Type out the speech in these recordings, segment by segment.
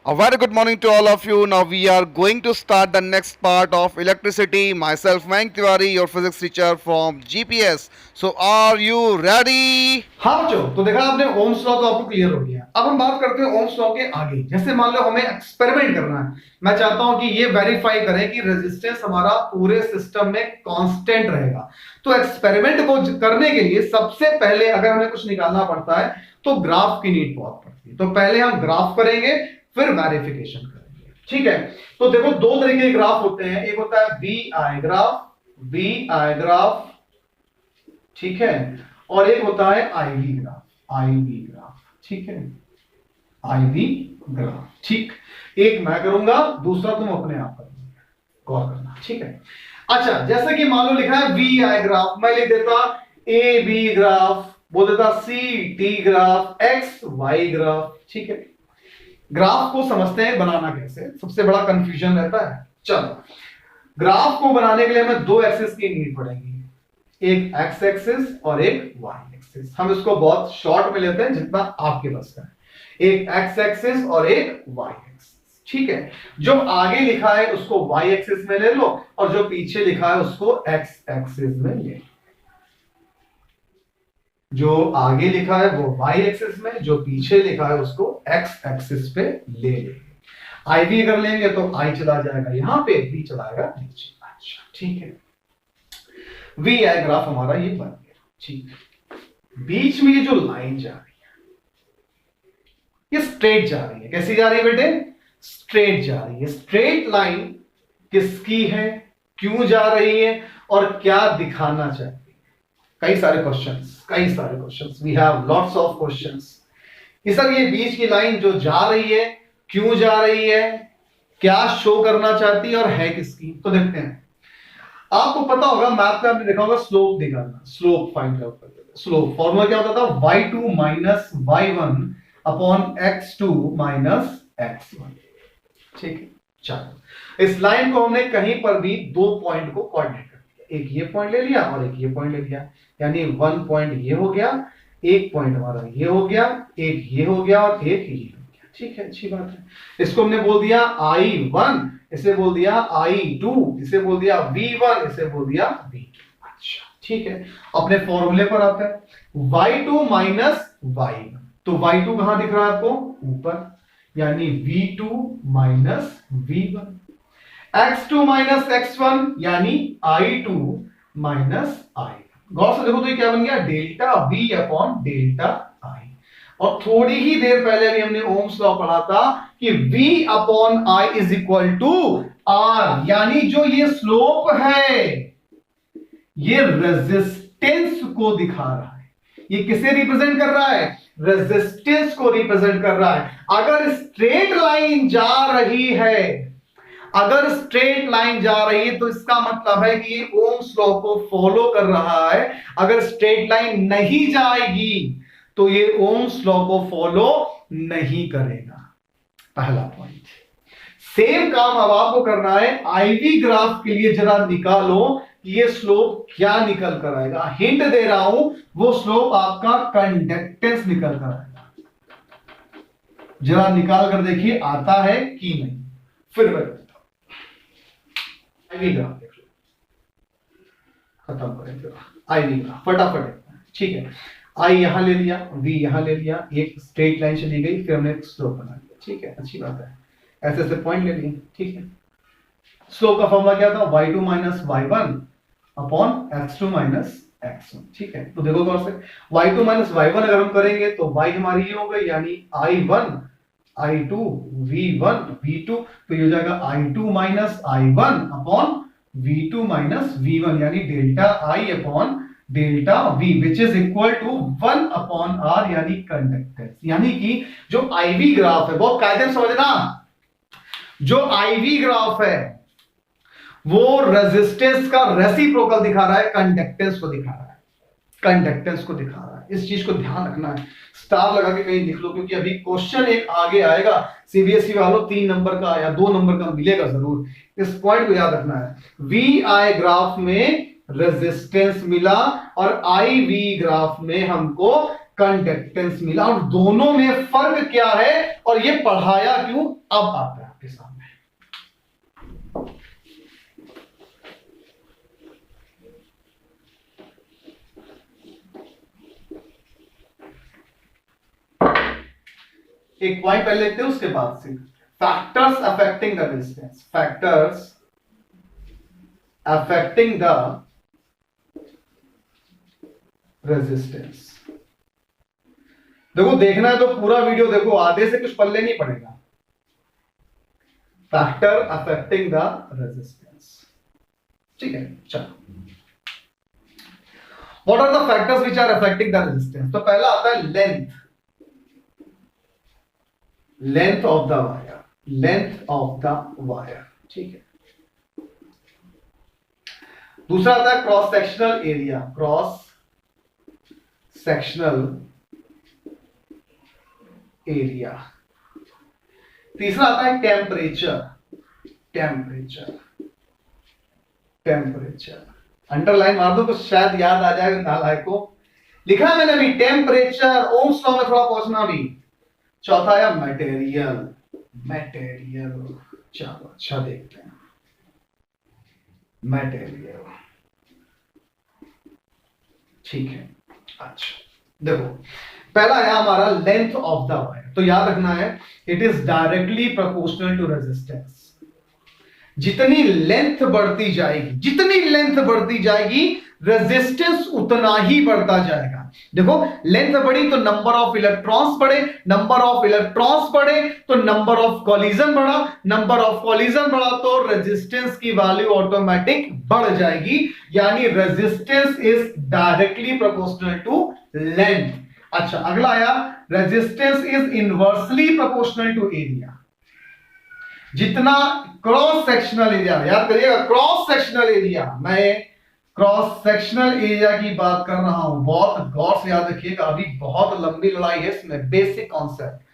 A very good morning to all of you. Now we are going to start the next part of electricity. Myself, Mayank Tiwari, your physics teacher from GPS. So are you ready? हाँ बच्चों, तो देखा आपने Ohm's law तो आपको clear हो गया। अब हम बात करते हैं ओम्स लॉ के आगे। जैसे मान लो हमें एक्सपेरिमेंट करना है, मैं चाहता हूं कि ये वेरीफाई करें कि रेजिस्टेंस हमारा पूरे सिस्टम में कांस्टेंट रहेगा। तो एक्सपेरिमेंट को करने के लिए सबसे पहले अगर हमें कुछ निकालना पड़ता है तो ग्राफ की नीड बहुत पड़ती है। तो पहले हम ग्राफ करेंगे, फिर वेरिफिकेशन करेंगे। ठीक है, तो देखो दो तरीके के ग्राफ होते हैं। एक होता है वी आई ग्राफ, ठीक है, और एक होता है आईवी ग्राफ, ठीक है, आईवी ग्राफ। ठीक, एक मैं करूंगा, दूसरा तुम अपने आप करोगे, गौर करना। ठीक है, अच्छा, जैसे कि मान लो लिखा है वी आई ग्राफ, मैं लिख देता ए बी ग्राफ, बोल देता C T graph, X Y graph. ठीक है, ग्राफ को समझते हैं बनाना कैसे, सबसे बड़ा कंफ्यूजन रहता है। चलो, ग्राफ को बनाने के लिए हमें दो एक्सिस की नीड पड़ेगी, एक एक्स एक्सिस और एक वाई एक्सिस। हम इसको बहुत शॉर्ट में लेते हैं, जितना आपके पास का है। एक एक्स एक्सिस और एक वाई एक्सिस। ठीक है, जो आगे लिखा है उसको वाई एक्सिस में ले लो और जो पीछे लिखा है उसको एक्स एक्सिस में ले लो। जो आगे लिखा है वो वाई एक्सिस में, जो पीछे लिखा है उसको एक्स एक्सिस पे ले लेंगे। आई भी अगर लेंगे तो आई चला जाएगा यहां पे, बी चलाएगा नीचे। अच्छा, ठीक है, वी आई ग्राफ हमारा ये बन गया। ठीक, बीच में ये जो लाइन जा रही है ये स्ट्रेट जा रही है। कैसी जा रही है बेटे? स्ट्रेट जा रही है। स्ट्रेट लाइन किसकी है, क्यों जा रही है और क्या दिखाना चाहती है? कई सारे questions, we have lots of questions. Sir ये बीच की लाइन जो जा रही है, क्यों जा रही है, क्या शो करना चाहती है और है किसकी? तो देखते हैं। आपको पता होगा मैथ में आपने देखा होगा स्लोप निकालना, स्लोप फाइंड आउट करते थे। स्लोप फॉर्मूला क्या होता था? y2 minus y1 upon x2 minus x1। ठीक है, चलो, इस लाइन को हमने कहीं पर भी दो पॉइंट को कोऑर्डिनेट कर दिया, एक ये पॉइंट ले लिया और एक ये पॉइंट ले लिया, यानी वन पॉइंट ये हो गया, एक पॉइंट हमारा ये हो गया, एक ये हो गया और एक ये हो गया। ठीक है, अच्छी बात है। इसको हमने बोल दिया I1, इसे बोल दिया I2, इसे बोल दिया V1, इसे बोल दिया V2। अच्छा, ठीक है, अपने फॉर्मूले पर आते हैं। y2 माइनस y1, तो y2 कहां दिख रहा है आपको? ऊपर, यानी v2 minus v1। x2 minus x1 यानी I2 माइनस I1। गौर से देखो तो ये क्या बन गया? Delta v upon delta I। और थोड़ी ही देर पहले भी हमने ओम्स लॉ पढ़ा था कि v upon I is equal to R, यानी जो ये स्लोप है ये रेजिस्टेंस को दिखा रहा है। ये किसे रिप्रेजेंट कर रहा है? रेजिस्टेंस को रिप्रेजेंट कर रहा है। अगर स्ट्रेट लाइन जा रही है, अगर स्ट्रेट लाइन जा रही है तो इसका मतलब है कि ये ओम्स लॉ को फॉलो कर रहा है। अगर स्ट्रेट लाइन नहीं जाएगी तो ये ओम्स लॉ को फॉलो नहीं करेगा। पहला पॉइंट। सेम काम अब आपको करना है आईवी ग्राफ के लिए। जरा निकालो कि ये स्लोप क्या निकल कर आएगा। हिंट दे रहा हूं, वो स्लोप आपका कंडक्टेंस निकल कर आएगा। जरा निकाल कर देखिए आता है कि नहीं, फिर मैं आईवी ग्राफ देख लो, खत्म करें आईवी ग्राफ फटाफट। ठीक है, आई यहां ले लिया, वी यहां ले लिया, एक स्ट्रेट लाइन चली गई, फिर हमने एक स्लोप बना लिया। ठीक है, अच्छी बात है, ऐसे ऐसे पॉइंट ले लिए। ठीक है, स्लोप का फॉर्मूला क्या था? y2 minus y1 upon x2 minus x1। ठीक है, तो देखो गौर से, y2 माइनस y1 अगर हम करेंगे तो y हमारी ये हो गई, यानी I1 I2 V1 V2, तो ये हो जाएगा I2 minus I1 upon V2 minus V1, यानी delta I upon delta V, which is equal to 1 upon R, यानी कंडक्टेंस। यानी कि जो आईवी ग्राफ है, बहुत कायदे से समझना, जो आईवी ग्राफ है वो रेजिस्टेंस का रेसिप्रोकल दिखा रहा है, कंडक्टेंस को दिखा रहा है, कंडक्टेंस को दिखा रहा है। इस चीज को ध्यान रखना है, स्टार लगा के कहीं लिख लो, क्योंकि अभी क्वेश्चन एक आगे आएगा सीबीएसई वालों, 3 नंबर का या 2 नंबर का मिलेगा जरूर। इस पॉइंट को याद रखना है। वी आई ग्राफ में रेजिस्टेंस मिला और आई वी ग्राफ में हमको कंडक्टेंस मिला। और दोनों में फर्क क्या है और ये पढ़ाया क्यों, अब आता है आपके सामने। एक पॉइंट पहले लेते हैं, उसके बाद से factors affecting the resistance, factors affecting the resistance. देखो देखना है तो पूरा वीडियो देखो, आधे से कुछ पल्ले नहीं पड़ेगा। फैक्टर अफेक्टिंग द रेजिस्टेंस, ठीक है। चलो, what are the factors which are affecting the resistance. तो पहला आता है length, length of the wire, length of the wire, ठीक है। दूसरा आता है cross sectional area, cross sectional area. तीसरा आता है टेम्परेचर, टेम्परेचर, टेम्परेचर। अंडरलाइन मार दो तो शायद याद आ जाएगा नालायक को। लिखा है मैंने भी टेम्परेचर, ओम्स लॉ में थोड़ा पहुंचना भी। चौथा आया मटेरियल, मटेरियल। चलो अच्छा देखते हैं, मटेरियल, ठीक है। अच्छा देखो, पहला है हमारा लेंथ ऑफ द वायर। तो याद रखना है, it is directly proportional to resistance. जितनी लेंथ बढ़ती जाएगी, जितनी लेंथ बढ़ती जाएगी, रेजिस्टेंस उतना ही बढ़ता जाएगा। देखो लेंथ बढ़ी तो नंबर ऑफ इलेक्ट्रॉन्स बढ़े, नंबर ऑफ इलेक्ट्रॉन्स बढ़े तो नंबर ऑफ कॉलिजन बढ़ा, नंबर ऑफ कॉलिजन बढ़ा तो रेजिस्टेंस की वैल्यू ऑटोमेटिक बढ़ जाएगी। यानी resistance is directly proportional to length. अच्छा अगला आया, resistance is inversely proportional to area. जितना क्रॉस सेक्शनल एरिया, याद करिएगा क्रॉस सेक्शनल एरिया, मैं क्रॉस सेक्शनल एरिया की बात कर रहा हूं, बहुत गौर से याद रखिएगा, अभी बहुत लंबी लड़ाई है इसमें। Basic concept,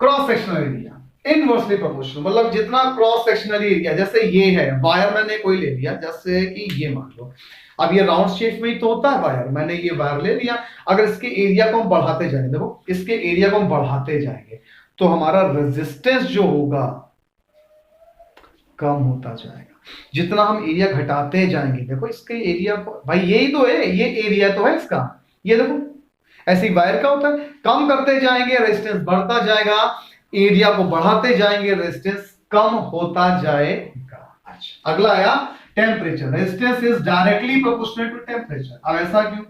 cross sectional area inversely proportional, मतलब जितना क्रॉस सेक्शनल एरिया, जैसे ये है वायर, मैंने कोई ले लिया, जैसे कि ये मान लो, अब ये राउंड शेप में ही तो होता है वायर, मैंने ये वायर ले लिया। अगर इसके एरिया को हम बढ़ाते जाएंगे, देखो इसके एरिया को हम बढ़ाते जाएंगे तो हमारा रेजिस्टेंस जो होगा कम होता जाएगा। जितना हम एरिया घटाते जाएंगे, देखो इसके एरिया को, भाई यही तो है, ये एरिया तो है इसका, ये देखो ऐसी वायर का होता है। कम करते जाएंगे रेजिस्टेंस बढ़ता जाएगा, एरिया को बढ़ाते जाएंगे रेजिस्टेंस कम होता जाएगा। अच्छा अगला आया temperature, resistance is directly proportional to temperature. अब ऐसा क्यों,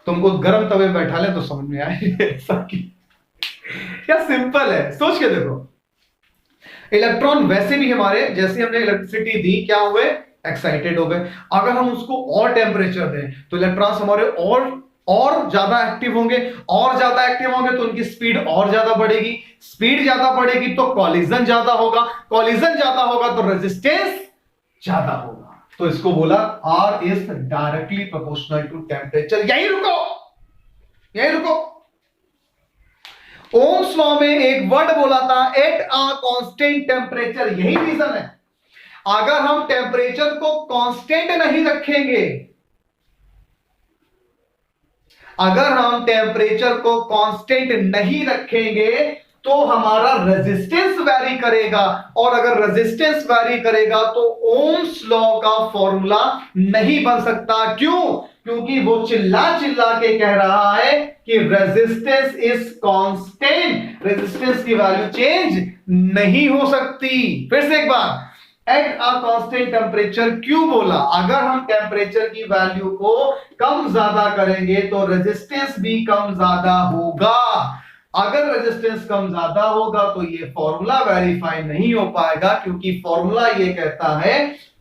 तुमको गर्म तवे बैठा ले तो समझ में आए ऐसा क्यों, क्या सिंपल है, सोच के देखो। इलेक्ट्रॉन वैसे भी हमारे, जैसे हमने इलेक्ट्रिसिटी दी, क्या हुए, एक्साइटेड हो गए। अगर हम उसको और टेम्परेचर दें तो इलेक्ट्रॉन्स हमारे और ज्यादा एक्टिव होंगे, और ज्यादा एक्टिव होंगे तो उनकी स्पीड और ज्यादा बढ़ेगी, स्पीड ज्यादा बढ़ेगी तो कॉलिजन ज्यादा होगा, कॉलिजन ज्यादा होगा तो रेजिस्टेंस ज्यादा होगा। तो इसको बोला R is directly proportional to temperature. यही रुको, यही रुको। ओम्स लॉ में एक वर्ड बोला था, एट अ कांस्टेंट टेम्परेचर। यही रीजन है, अगर हम टेम्परेचर को कांस्टेंट नहीं रखेंगे, अगर हम टेम्परेचर को कांस्टेंट नहीं रखेंगे तो हमारा रेजिस्टेंस वैरी करेगा, और अगर रेजिस्टेंस वैरी करेगा तो ओम्स लॉ का फॉर्मूला नहीं बन सकता। क्यों? क्योंकि वो चिल्ला चिल्ला के कह रहा है कि रेजिस्टेंस इज कांस्टेंट, रेजिस्टेंस की वैल्यू चेंज नहीं हो सकती। फिर से एक बार, एट अ कांस्टेंट टेम्परेचर क्यों बोला? अगर हम टेम्परेचर की वैल्यू को कम ज्यादा करेंगे तो रेजिस्टेंस भी कम ज्यादा होगा। अगर रेजिस्टेंस कम ज्यादा होगा तो ये फॉर्मूला वेरीफाई नहीं हो पाएगा, क्योंकि फॉर्मूला ये कहता है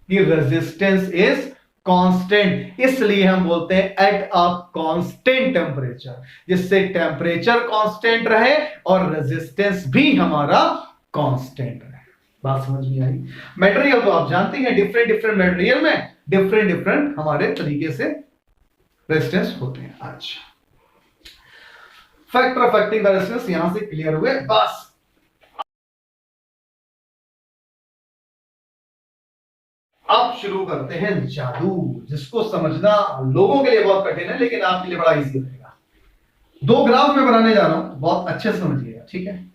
कि रेजिस्टेंस इज कांस्टेंट। इसलिए हम बोलते हैं एट अ कांस्टेंट टेम्परेचर, जिससे टेम्परेचर कांस्टेंट रहे और रेजिस्टेंस भी हमारा कांस्टेंट रहे। बात समझ में आई? मटेरियल तो आप जानते हैं, डिफरेंट डिफरेंट मटेरियल में डिफरेंट डिफरेंट हमारे तरीके से रेजिस्टेंस होते हैं। अच्छा, फैक्टर अफेक्टिंग द रेजिस्टेंस यहां से क्लियर हुए। बस अब शुरू करते हैं जादू, जिसको समझना लोगों के लिए बहुत कठिन है लेकिन आपके लिए बड़ा इजी रहेगा। दो ग्राफ में बनाने जा रहा हूं, बहुत अच्छे से समझिएगा, ठीक है।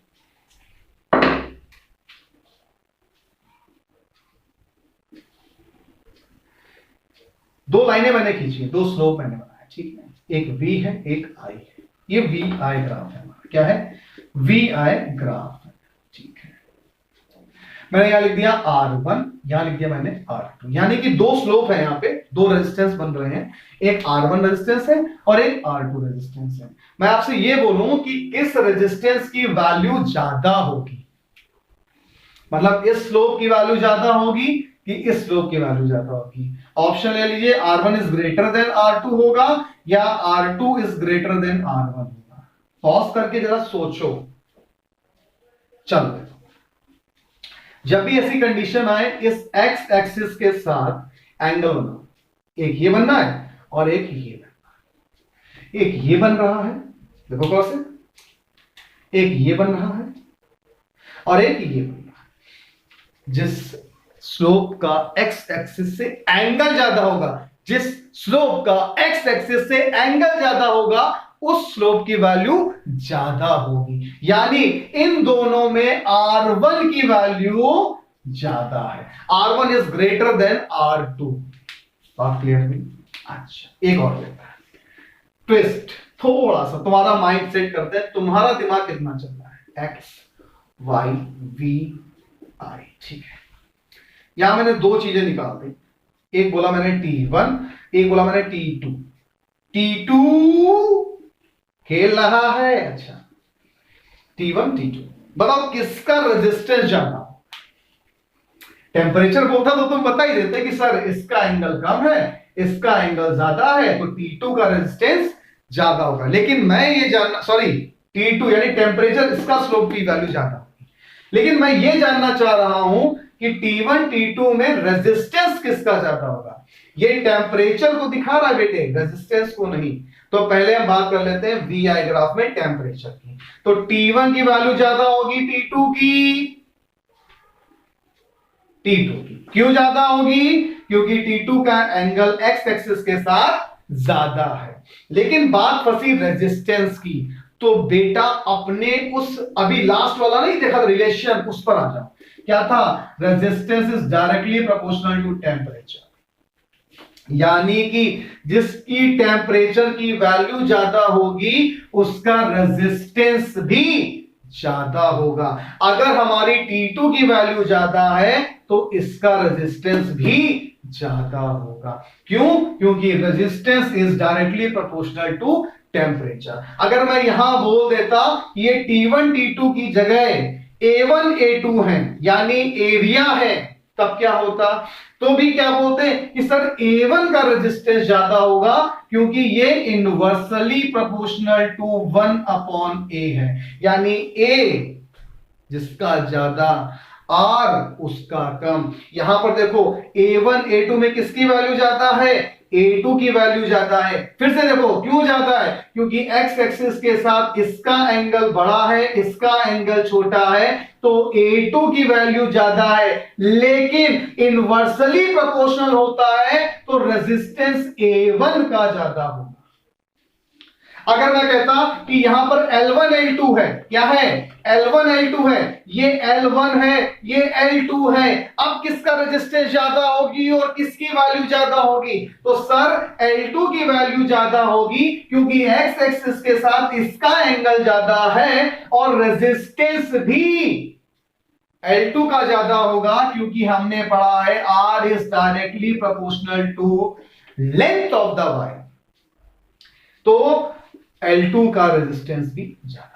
दो लाइनें मैंने खींची है, दो स्लोप मैंने बनाया, ठीक है। एक v है, एक i है। ये vi ग्राफ है हमारा, क्या है, vi ग्राफ है, ठीक है। मैंने यहां लिख दिया R1, यहां लिख दिया मैंने R2, यानी कि दो स्लोप है, यहां पे दो रेजिस्टेंस बन रहे हैं, एक R1 रेजिस्टेंस है और एक R2 रेजिस्टेंस है। मैं आपसे ये बोलूं कि इस रेजिस्टेंस की वैल्यू ज्यादा होगी, मतलब इस स्लोप की वैल्यू ज्यादा होगी कि इस स्लोप की वैल्यू ज्यादा होगी। ऑप्शन ले लीजिए, R1 is greater than R2 होगा या R2 is greater than R1 होगा। पॉज करके जरा सोचो। चलो, जब भी ऐसी कंडीशन आए, इस x एक्सिस के साथ एंगल बनाओ। एक ये बनना है और एक ये बनना है। एक ये बन रहा है, देखो कौन से, एक ये बन रहा है और एक ये बन रहा है। जिस स्लोप का x एक्सिस से एंगल ज्यादा होगा, जिस स्लोप का x एक्सिस से एंगल ज्यादा होगा, उस स्लोप की वैल्यू ज्यादा होगी। यानी इन दोनों में R1 की वैल्यू ज्यादा है। R1 is greater than R2। बात क्लियर हुई? अच्छा, एक और लेता है ट्विस्ट, थोड़ा सा तुम्हारा माइंड सेट करते हैं, तुम्हारा दिमाग कितना चल रहा है, x y v i, ठीक है। यहां मैंने दो चीजें निकाल दी, एक बोला मैंने T1, एक बोला मैंने T2। T2 खेल रहा है, अच्छा, T1 T2, बताओ किसका रेजिस्टेंस ज्यादा? टेम्परेचर बोलता तो तुम बता ही देते कि सर इसका एंगल कम है, इसका एंगल ज्यादा है, तो T2 का रेजिस्टेंस ज्यादा होगा। लेकिन मैं ये जानना, सॉरी T2 यानी टेम्परेचर, इसका स्लोप की वैल्यू ज्यादा होगी, लेकिन मैं ये जानना चाह रहा हूं कि T1 T2 में रेजिस्टेंस किसका ज्यादा होगा। ये टेम्परेचर को दिखा रहा है बेटे, रेजिस्टेंस को नहीं। तो पहले हम बात कर लेते हैं VI ग्राफ में टेम्परेचर की। तो T1 की वैल्यू ज्यादा होगी T2 की, T2 की क्यों ज्यादा होगी? क्योंकि T2 का एंगल x एक्सिस के साथ ज्यादा है। लेकिन बात फंसी रेजिस्टेंस की, तो बेटा अपने उस अभी लास्ट वाला नहीं देखा रिलेशन, उस पर आ जाओ। क्या था? Resistance is directly proportional to temperature, यानी कि जिसकी टेम्परेचर की वैल्यू ज्यादा होगी उसका रेजिस्टेंस भी ज्यादा होगा। अगर हमारी T2 की वैल्यू ज्यादा है तो इसका रेजिस्टेंस भी ज्यादा होगा। क्यों? क्योंकि resistance is directly proportional to temperature. अगर मैं यहां बोल देता ये T1 T2 की जगह A1 A2 है, यानी एरिया है, तब क्या होता? तो भी क्या बोलते हैं कि सर A1 का रेजिस्टेंस ज्यादा होगा, क्योंकि ये इनवर्सली प्रोपोर्शनल टू 1/A है। यानी A जिसका ज्यादा, R उसका कम। यहां पर देखो A1 A2 में किसकी वैल्यू ज्यादा है? A2 की वैल्यू ज्यादा है। फिर से देखो क्यों ज्यादा है? क्योंकि x एक्सिस के साथ इसका एंगल बड़ा है, इसका एंगल छोटा है, तो A2 की वैल्यू ज्यादा है। लेकिन इनवर्सली प्रोपोर्शनल होता है तो रेजिस्टेंस A1 का ज्यादा होगा। अगर मैं कहता कि यहां पर L1 L2 है, क्या है? L1 L2 है, ये L1 है, ये L2 है। अब किसका रेजिस्टेंस ज्यादा होगी और किसकी वैल्यू ज्यादा होगी? तो सर L2 की वैल्यू ज्यादा होगी, क्योंकि x एक्सिस के साथ इसका एंगल ज्यादा है और रेजिस्टेंस भी L2 का ज्यादा होगा, क्योंकि हमने पढ़ा है R is directly proportional to length of the wire. तो L2 का रेजिस्टेंस भी ज्यादा।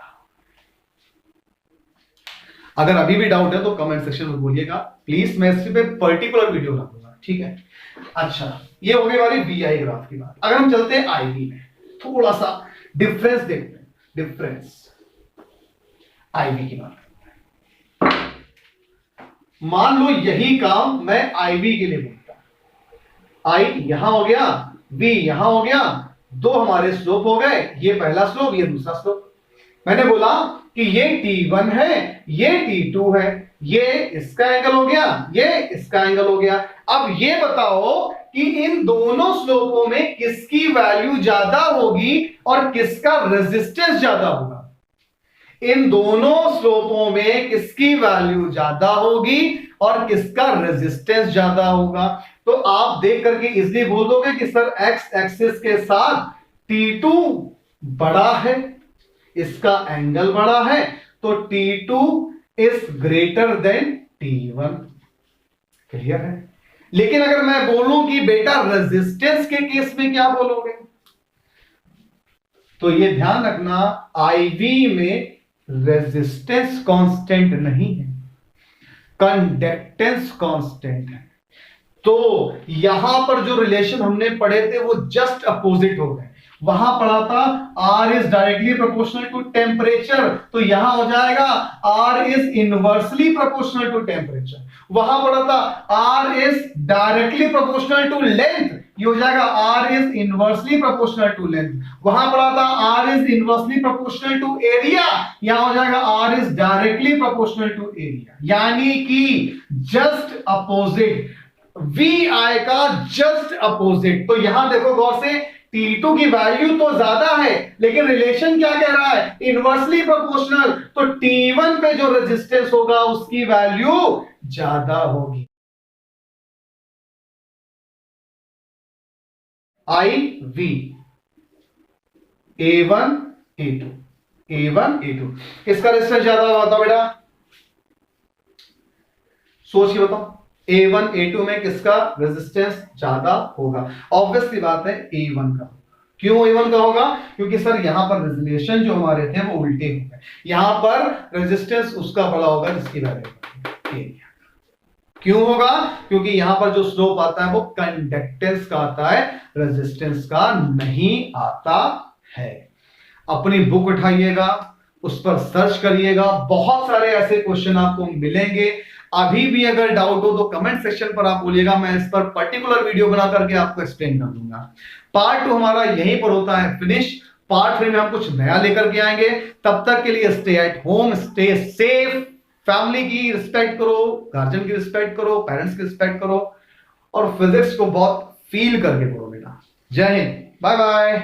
अगर अभी भी डाउट है तो कमेंट सेक्शन में बोलिएगा प्लीज, मैं इस पे पर्टिकुलर वीडियो बनाऊंगा, ठीक है। अच्छा, ये हो गई हमारी VI ग्राफ की बात। अगर हम चलते हैं IV में, थोड़ा सा डिफरेंस देखते हैं। डिफरेंस IV की बात, मान लो यही काम मैं IV के लिए बोलता। I यहां हो गया, V यहां हो गया, दो हमारे स्लोप हो गए, ये पहला स्लोप, ये दूसरा स्लोप। मैंने बोला कि ये T1 है, ये T2 है, ये इसका एंगल हो गया, ये इसका एंगल हो गया। अब ये बताओ कि इन दोनों स्लोपों में किसकी वैल्यू ज्यादा होगी और किसका रेजिस्टेंस ज्यादा होगा। इन दोनों स्लोपों में किसकी वैल्यू ज्यादा होगी और किसका रेजिस्टेंस ज्यादा होगा। तो आप देख करके इसलिए बोल दोगे कि सर एक्स एक्सिस के साथ T2 बड़ा है, इसका एंगल बड़ा है, तो T2 is greater than T1। Clear है। लेकिन अगर मैं बोलूं कि बेटा रेजिस्टेंस के केस में क्या बोलोगे, तो ये ध्यान रखना आईवी में रेजिस्टेंस कांस्टेंट नहीं है, कंडक्टेंस कांस्टेंट है। तो यहां पर जो रिलेशन हमने पढ़े थे वो जस्ट अपोजिट हो गए। वहां पढ़ा था R is directly proportional to temperature, तो यहां हो जाएगा R is inversely proportional to temperature. वहां पढ़ा था R is directly proportional to length, ये हो जाएगा R is inversely proportional to length. वहां पढ़ा था R is inversely proportional to area, यहां हो जाएगा R is directly proportional to area. यानी कि जस्ट अपोजिट, वी आएगा जस्ट अपोजिट। तो यहां देखो गौर से, T2 की वैल्यू तो ज्यादा है लेकिन रिलेशन क्या कह रहा है, इनवर्सली प्रोपोर्शनल। तो T1 पे जो रेजिस्टेंस होगा उसकी वैल्यू ज्यादा होगी। IV A1 A2, A1 A2 किसका रेजिस्टेंस ज्यादा होगा बताओ बेटा, सोच के बताओ। A1 A2 में किसका रेजिस्टेंस ज्यादा होगा? ऑब्वियस सी बात है A1 का। क्यों A1 का होगा? क्योंकि सर यहां पर रिलेशन जो हमारे थे वो उल्टे हो गए। यहां पर रेजिस्टेंस उसका बड़ा होगा जिसकी वैल्यू एरिया। क्यों होगा? क्योंकि यहां पर जो स्लोप आता है वो कंडक्टेंस का आता है, रेजिस्टेंस का नहीं आता है। अपनी बुक उठाइएगा, उस पर सर्च करिएगा, बहुत सारे ऐसे क्वेश्चन आपको मिलेंगे। अभी भी अगर डाउट हो तो कमेंट सेक्शन पर आप बोलिएगा, मैं इस पर पर्टिकुलर वीडियो बना करके आपको एक्सप्लेन कर दूंगा। पार्ट 2 हमारा यहीं पर होता है फिनिश। पार्ट 3 में हम कुछ नया लेकर के आएंगे। तब तक के लिए stay at home, stay safe, family की रिस्पेक्ट करो, गार्जियन की रिस्पेक्ट करो, पेरेंट्स की रिस्पेक्ट करो और फिजिक्स को बहुत फील करके पढ़ो बेटा। जय हिंद, बाय बाय।